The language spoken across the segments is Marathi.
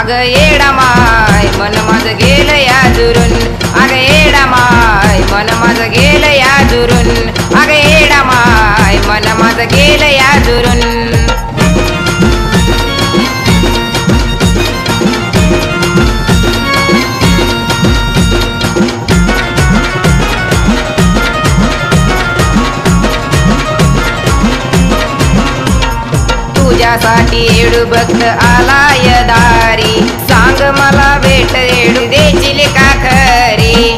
अग येडा माय मन माझं गेलं या जुरून, अग येडा माय मन माझं गेलं या जुरून, अग येडा माय मन माझं गेलं या जुरून. तुझ्यासाठी येडू भक्त आलाय दारी, सांग मला भेट येडू देशील का खरी.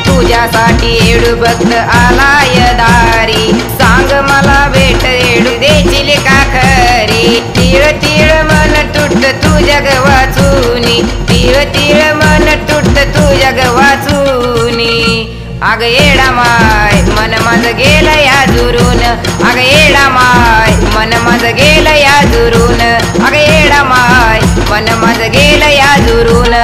तुझ्यासाठी येडू भक्त आलाय दारी, सांग मला भेट येडू देशील का खरी. तीळ तीळ मन तुटत तू जग वाचूनी, तीळ तीळ मन तुटत तू जग वाचूनी. अग येडा माय मन माझं गेलं या जुरून, अग येडा माय मन माझं गेलं या जुरून, अग येडा माय मन माझं गेलं या जुरून.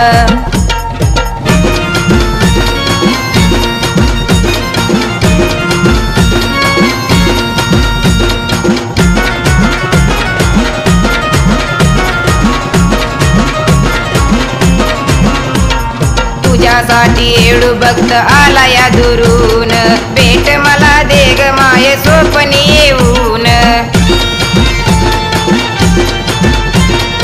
तुझ्यासाठी येडू भक्त आला या दुरून, भेट मला दे ग माय स्वप्नी येऊन.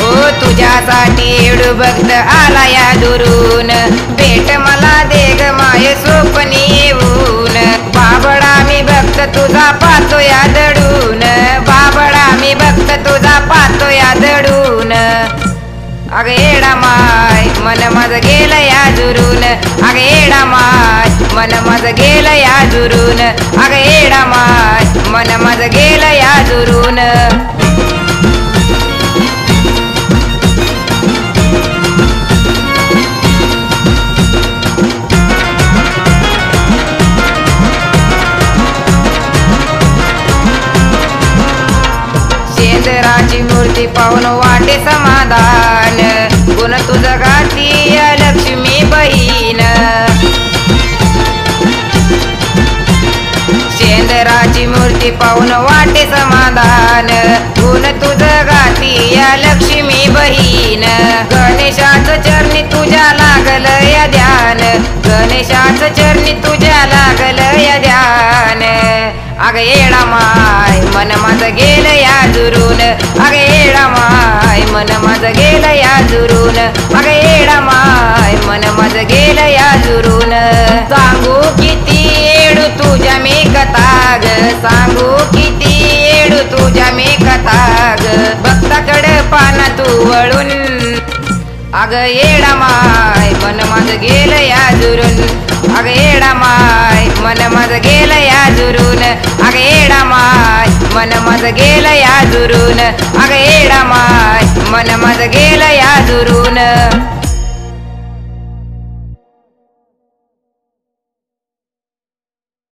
ओ तुझ्यासाठी येडू भक्त आला या दुरून, भेट मला दे ग माय स्वप्नी येऊन. बाबडा मी भक्त तुझा पाहतो या दडून, बाबडा मी भक्त तुझा पाहतो या दडून. अग येडा माय मन माझं गेलं या जुरून, अग येडा माय मन माझं गेलं या जुरून, अग येडा माय मन माझं गेलं या जुरून. शेंदराची मूर्ती पाहून वाटे समाधान, गुण तुझं गाती या लक्ष्मी बहीण. शेंदराची मूर्ती पाहून वाटे समाधान, गुण तुझं गाती या लक्ष्मी बहीण. गणेशाचं चरणी तुझ्या लागलं या ध्यान, गणेशाचं चरणी तुझ्या लागलं या ध्यान. अग येडा माय मन माझं गेलं या जुरून, अग येडा माय मन माझं गेलं या जुरून, अग येडा माय मन माझं गेलं या जुरून. सांगू किती येडू तुझ्या मी कथा ग, सांगू किती येडू तुझ्या मी कथा ग. भक्ताकडे पाना तू वळून, अग येडा माय मन माझं गेलं या जुरून, अग येडा माय मन माझं गेलं या जुरून, अग येडा माय मन माझं गेलं या जुरून, अग येडा माय मन माझं गेलं या जुरून.